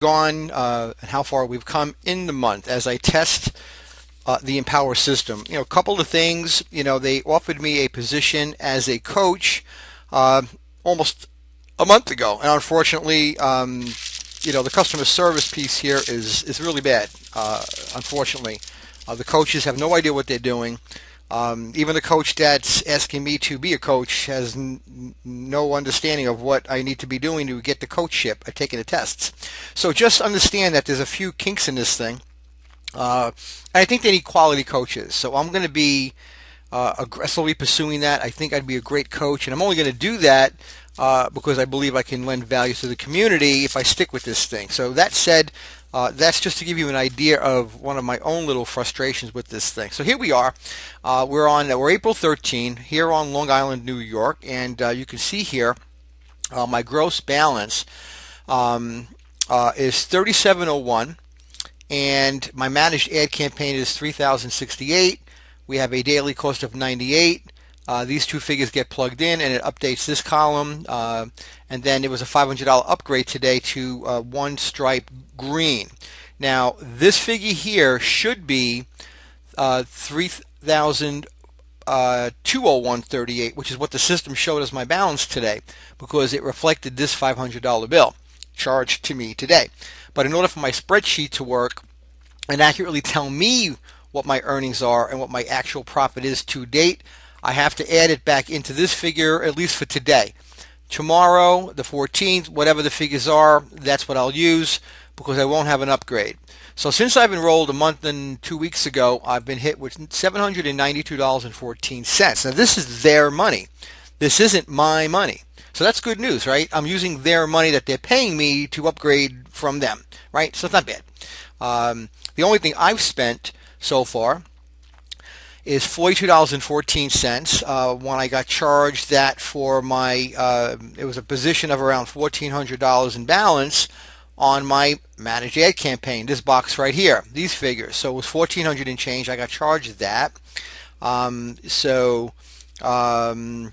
gone and how far we've come in the month as I test the Empowr system. A couple of things. They offered me a position as a coach almost a month ago, and unfortunately, the customer service piece here is really bad. Unfortunately, the coaches have no idea what they're doing. Even the coach that's asking me to be a coach has no understanding of what I need to be doing to get the coachship at taking the tests. So just understand that there's a few kinks in this thing. I think they need quality coaches. So I'm going to be aggressively pursuing that. I think I'd be a great coach, and I'm only going to do that because I believe I can lend value to the community if I stick with this thing. So that said, that's just to give you an idea of one of my own little frustrations with this thing. So here we are. We're April 13 here on Long Island, New York, and you can see here my gross balance is 3701, and my managed ad campaign is 3068. We have a daily cost of 98. These two figures get plugged in and it updates this column, and then it was a $500 upgrade today to one stripe green. Now this figure here should be 3,201.38, which is what the system showed as my balance today because it reflected this $500 bill charged to me today. But in order for my spreadsheet to work and accurately tell me what my earnings are and what my actual profit is to date, I have to add it back into this figure, at least for today. Tomorrow, the 14th, whatever the figures are, that's what I'll use because I won't have an upgrade. So since I've enrolled a month and 2 weeks ago, I've been hit with $792.14. Now this is their money. This isn't my money. So that's good news, right? I'm using their money that they're paying me to upgrade from them, right? So it's not bad. The only thing I've spent so far is $42.14 when I got charged that for my, it was a position of around $1,400 in balance on my managed ad campaign, this box right here, these figures. So it was $1,400 and change. I got charged that. So in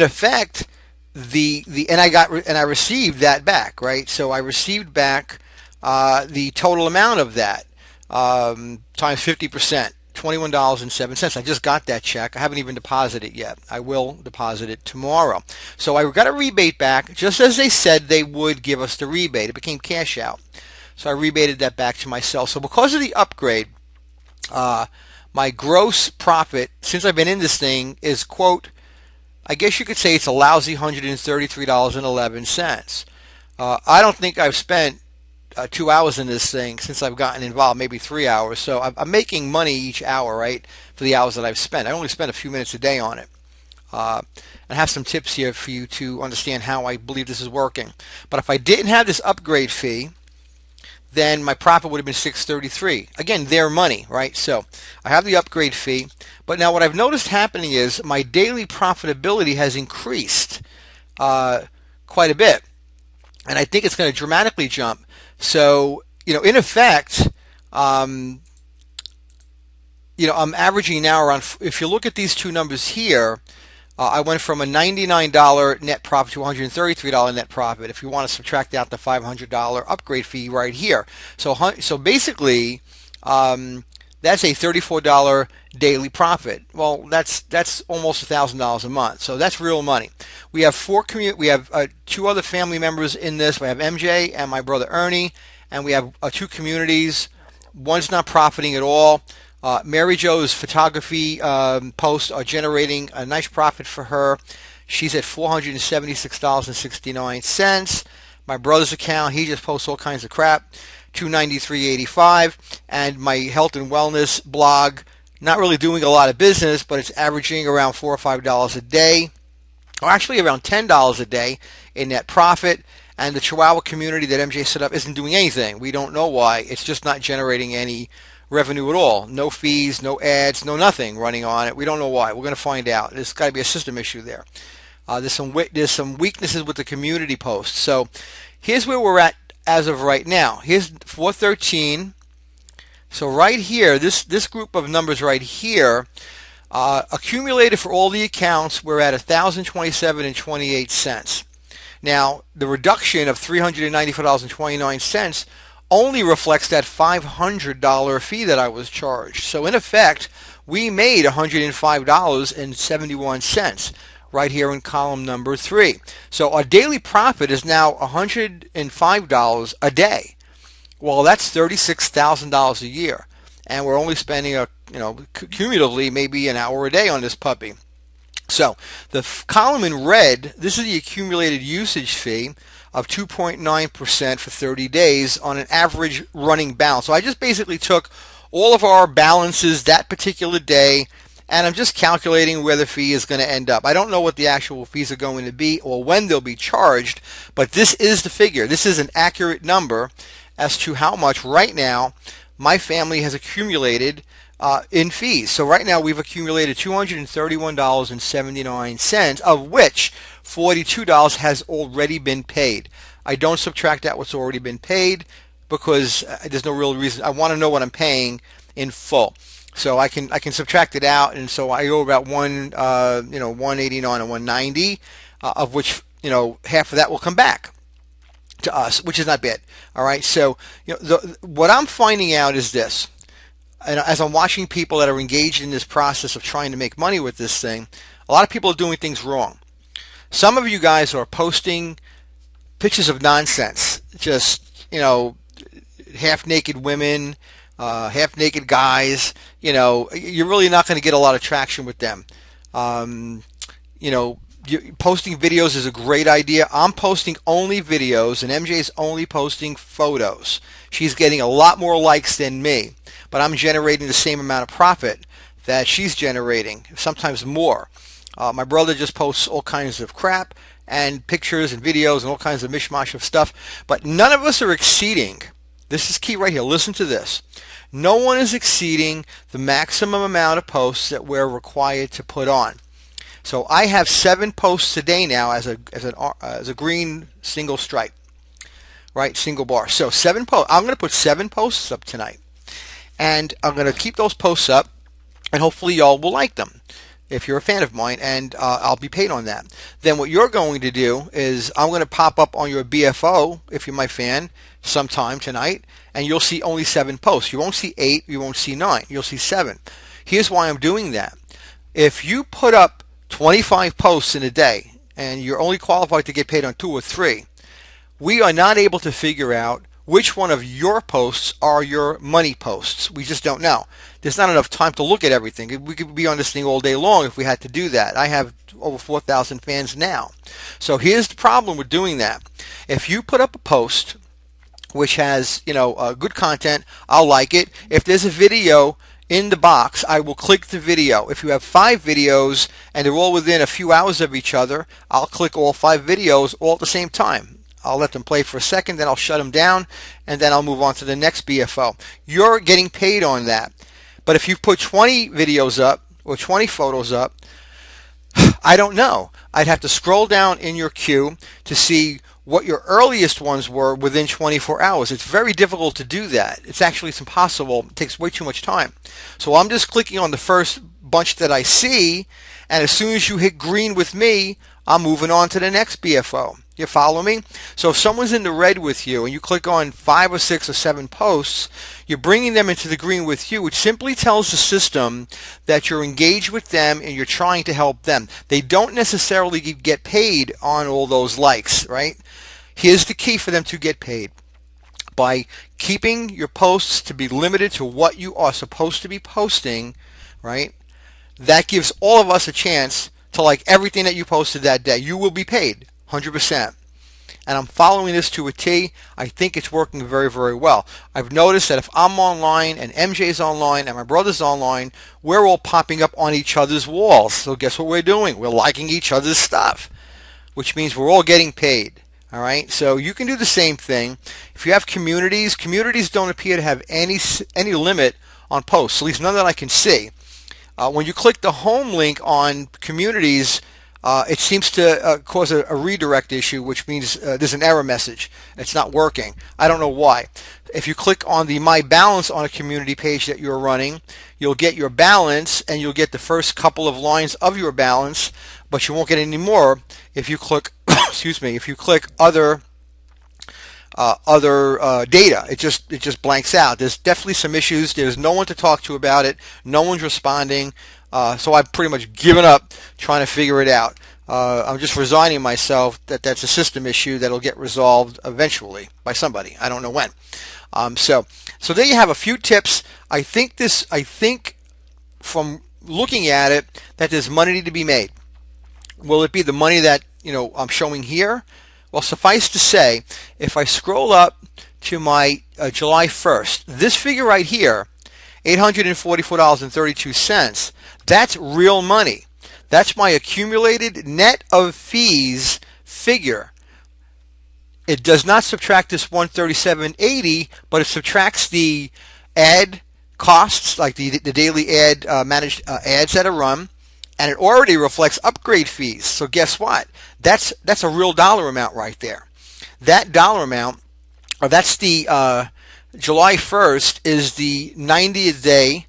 effect, and I received that back, right? So I received back the total amount of that times 50%. $21.07. I just got that check. I haven't even deposited it yet. I will deposit it tomorrow. So I got a rebate back, just as they said they would give us the rebate. It became cash out. So I rebated that back to myself. So because of the upgrade, my gross profit since I've been in this thing is, quote, I guess you could say it's a lousy $133.11. I don't think I've spent 2 hours in this thing since I've gotten involved, maybe 3 hours. So I'm making money each hour, right, for the hours that I've spent. I only spend a few minutes a day on it. I have some tips here for you to understand how I believe this is working. But if I didn't have this upgrade fee, then my profit would have been $633. Again, their money, right? So I have the upgrade fee. But now what I've noticed happening is my daily profitability has increased quite a bit. And I think it's going to dramatically jump. So, in effect, I'm averaging now around, if you look at these two numbers here, I went from a $99 net profit to a $133 net profit if you want to subtract out the $500 upgrade fee right here. So basically, that's a $34 daily profit. Well, that's almost $1,000 a month. So that's real money. We have two other family members in this. We have MJ and my brother Ernie, and we have two communities. One's not profiting at all. Mary Jo's photography posts are generating a nice profit for her. She's at $476.69. My brother's account, he just posts all kinds of crap, $293.85. And my health and wellness blog, not really doing a lot of business, but it's averaging around $4 or $5 a day, or actually around $10 a day in net profit. And the Chihuahua community that MJ set up isn't doing anything. We don't know why. It's just not generating any revenue at all. No fees, no ads, no nothing running on it. We don't know why. We're going to find out. There's got to be a system issue there. There's some weaknesses with the community posts. So here's where we're at as of right now. Here's 413. So right here, this group of numbers right here, accumulated for all the accounts, we're at $1,027.28. Now, the reduction of $394.29 only reflects that $500 fee that I was charged. So in effect, we made $105.71 right here in column number 3. So our daily profit is now $105 a day. Well, that's $36,000 a year, and we're only spending cumulatively maybe an hour a day on this puppy. So the column in red, this is the accumulated usage fee of 2.9% for 30 days on an average running balance. So I just basically took all of our balances that particular day, and I'm just calculating where the fee is going to end up. I don't know what the actual fees are going to be or when they'll be charged, but this is the figure. This is an accurate number as to how much right now my family has accumulated in fees. So right now we've accumulated $231.79, of which $42 has already been paid. I don't subtract out what's already been paid because there's no real reason. I want to know what I'm paying in full. So I can subtract it out, and so I owe about 189 and 190, of which half of that will come back to us, which is not bad. All right. So what I'm finding out is this, and as I'm watching people that are engaged in this process of trying to make money with this thing, a lot of people are doing things wrong. Some of you guys are posting pictures of nonsense, just half-naked women, half-naked guys. You're really not going to get a lot of traction with them. Posting videos is a great idea. I'm posting only videos, and MJ's only posting photos. She's getting a lot more likes than me, but I'm generating the same amount of profit that she's generating, sometimes more. My brother just posts all kinds of crap and pictures and videos and all kinds of mishmash of stuff, but none of us are exceeding. This is key right here. Listen to this. No one is exceeding the maximum amount of posts that we're required to put on. So I have 7 posts a day now as a green single stripe, right? Single bar. So 7 posts. I'm going to put 7 posts up tonight, and I'm going to keep those posts up, and hopefully y'all will like them if you're a fan of mine, and I'll be paid on that. Then what you're going to do is I'm going to pop up on your BFO, if you're my fan, sometime tonight, and you'll see only 7 posts. You won't see 8, you won't see 9, you'll see 7. Here's why I'm doing that. If you put up 25 posts in a day and you're only qualified to get paid on 2 or 3, we are not able to figure out which one of your posts are your money posts. We just don't know. There's not enough time to look at everything. We could be on this thing all day long if we had to do that. I have over 4,000 fans now. So here's the problem with doing that. If you put up a post which has good content, I'll like it. If there's a video in the box, I will click the video. If you have 5 videos and they're all within a few hours of each other, I'll click all 5 videos all at the same time. I'll let them play for a second, then I'll shut them down, and then I'll move on to the next BFO. You're getting paid on that. But if you put 20 videos up or 20 photos up, I don't know. I'd have to scroll down in your queue to see what your earliest ones were within 24 hours. It's very difficult to do that. It's impossible. It takes way too much time. So I'm just clicking on the first bunch that I see, and as soon as you hit green with me, I'm moving on to the next BFO. You follow me? So if someone's in the red with you and you click on 5 or 6 or 7 posts, you're bringing them into the green with you, which simply tells the system that you're engaged with them and you're trying to help them. They don't necessarily get paid on all those likes, right? Here's the key for them to get paid. By keeping your posts to be limited to what you are supposed to be posting, right? That gives all of us a chance to like everything that you posted that day. You will be paid 100%. And I'm following this to a T. I think it's working very, very well. I've noticed that if I'm online and MJ's online and my brother's online, we're all popping up on each other's walls. So guess what we're doing? We're liking each other's stuff, which means we're all getting paid. All right, so you can do the same thing. If you have communities don't appear to have any limit on posts, at least none that I can see. When you click the home link on communities, it seems to cause a redirect issue, which means there's an error message. It's not working. I don't know why. If you click on the My Balance on a community page that you're running, you'll get your balance and you'll get the first couple of lines of your balance, but you won't get any more if you click excuse me, if you click other data, it just blanks out. There's definitely some issues. There's no one to talk to about it. No one's responding. So I've pretty much given up trying to figure it out. I'm just resigning myself that that's a system issue that'll get resolved eventually by somebody. I don't know when. So there you have a few tips. I think from looking at it that there's money to be made. Will it be the money that I'm showing here? Well, suffice to say, if I scroll up to my July 1st, this figure right here, $844.32, that's real money. That's my accumulated net of fees figure. It does not subtract this 137.80, but it subtracts the ad costs, like the daily ad managed ads that are run, and it already reflects upgrade fees. So guess what? That's a real dollar amount right there. That dollar amount, or that's the July 1st is the 90th day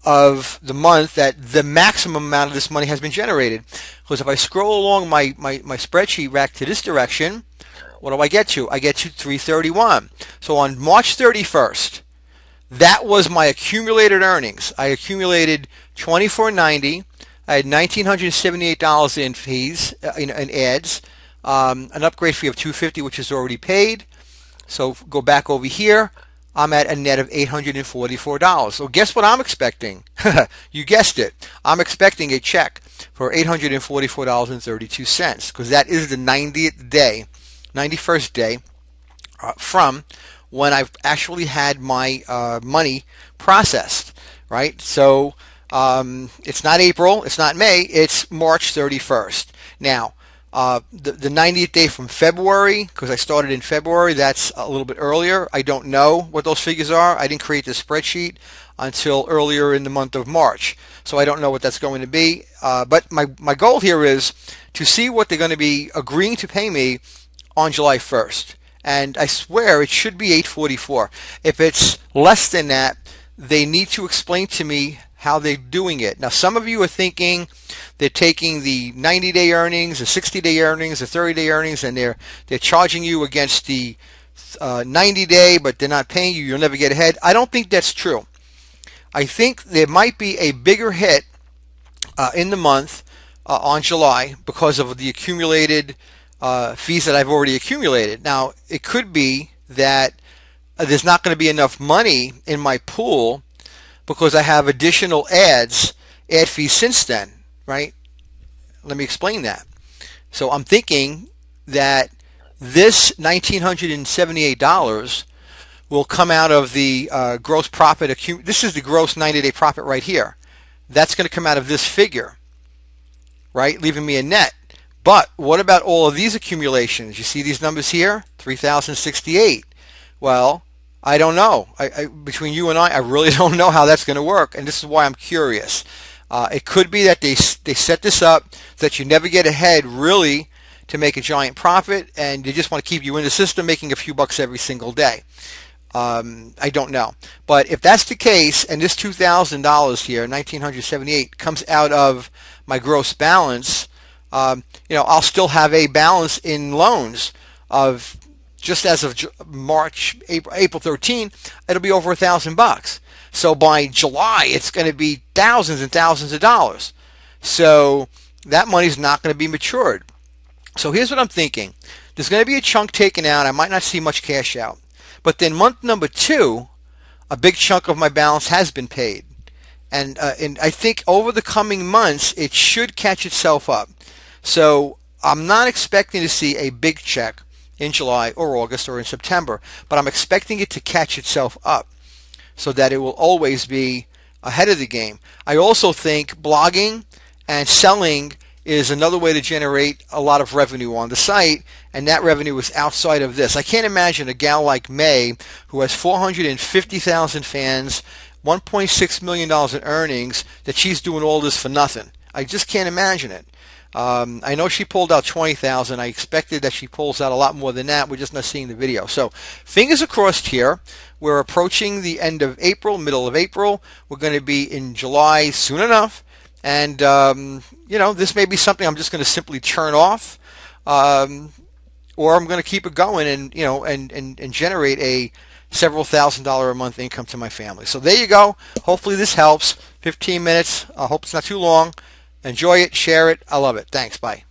of the month that the maximum amount of this money has been generated. Because if I scroll along my spreadsheet rack to this direction, what do I get to? I get to 331. So on March 31st, that was my accumulated earnings. I accumulated $24.90. I had $1,978 in fees, in ads, an upgrade fee of $250, which is already paid. So go back over here. I'm at a net of $844. So guess what I'm expecting? You guessed it. I'm expecting a check for $844.32 because that is the 91st day from when I've actually had my money processed, right? So it's not April, it's not May, it's March 31st. Now, the 90th day from February, because I started in February, that's a little bit earlier. I don't know what those figures are. I didn't create this spreadsheet until earlier in the month of March. So I don't know what that's going to be. But my goal here is to see what they're going to be agreeing to pay me on July 1st. And I swear it should be $844. If it's less than that, they need to explain to me how they're doing it. Now, some of you are thinking they're taking the 90-day earnings, the 60-day earnings, the 30-day earnings, and they're charging you against the 90-day, but they're not paying you. You'll never get ahead. I don't think that's true. I think there might be a bigger hit in the month on July because of the accumulated fees that I've already accumulated. Now, it could be that there's not going to be enough money in my pool because I have additional ad fees since then, right? Let me explain that. So I'm thinking that this $1,978 will come out of the gross profit. This is the gross 90-day profit right here. That's going to come out of this figure, right? Leaving me a net. But what about all of these accumulations? You see these numbers here? 3,068. Well, I don't know. Between you and I really don't know how that's going to work, and this is why I'm curious. It could be that they set this up so that you never get ahead really to make a giant profit, and they just want to keep you in the system making a few bucks every single day. I don't know. But if that's the case, and this $2,000 here, $1,978, comes out of my gross balance, I'll still have a balance in loans of just as of April 13, it'll be over $1,000. So by July, it's going to be thousands and thousands of dollars. So that money's not going to be matured. So here's what I'm thinking. There's going to be a chunk taken out. I might not see much cash out. But then month number 2, a big chunk of my balance has been paid. And I think over the coming months, it should catch itself up. So I'm not expecting to see a big check in July or August or in September, but I'm expecting it to catch itself up so that it will always be ahead of the game. I also think blogging and selling is another way to generate a lot of revenue on the site, and that revenue is outside of this. I can't imagine a gal like May who has 450,000 fans, $1.6 million in earnings, that she's doing all this for nothing. I just can't imagine it. I know she pulled out 20,000. I expected that she pulls out a lot more than that. We're just not seeing the video. So fingers crossed here. We're approaching the end of April, middle of April. We're going to be in July soon enough. And, this may be something I'm just going to simply turn off or I'm going to keep it going and and generate a several $1,000s a month income to my family. So there you go. Hopefully this helps. 15 minutes. I hope it's not too long. Enjoy it. Share it. I love it. Thanks. Bye.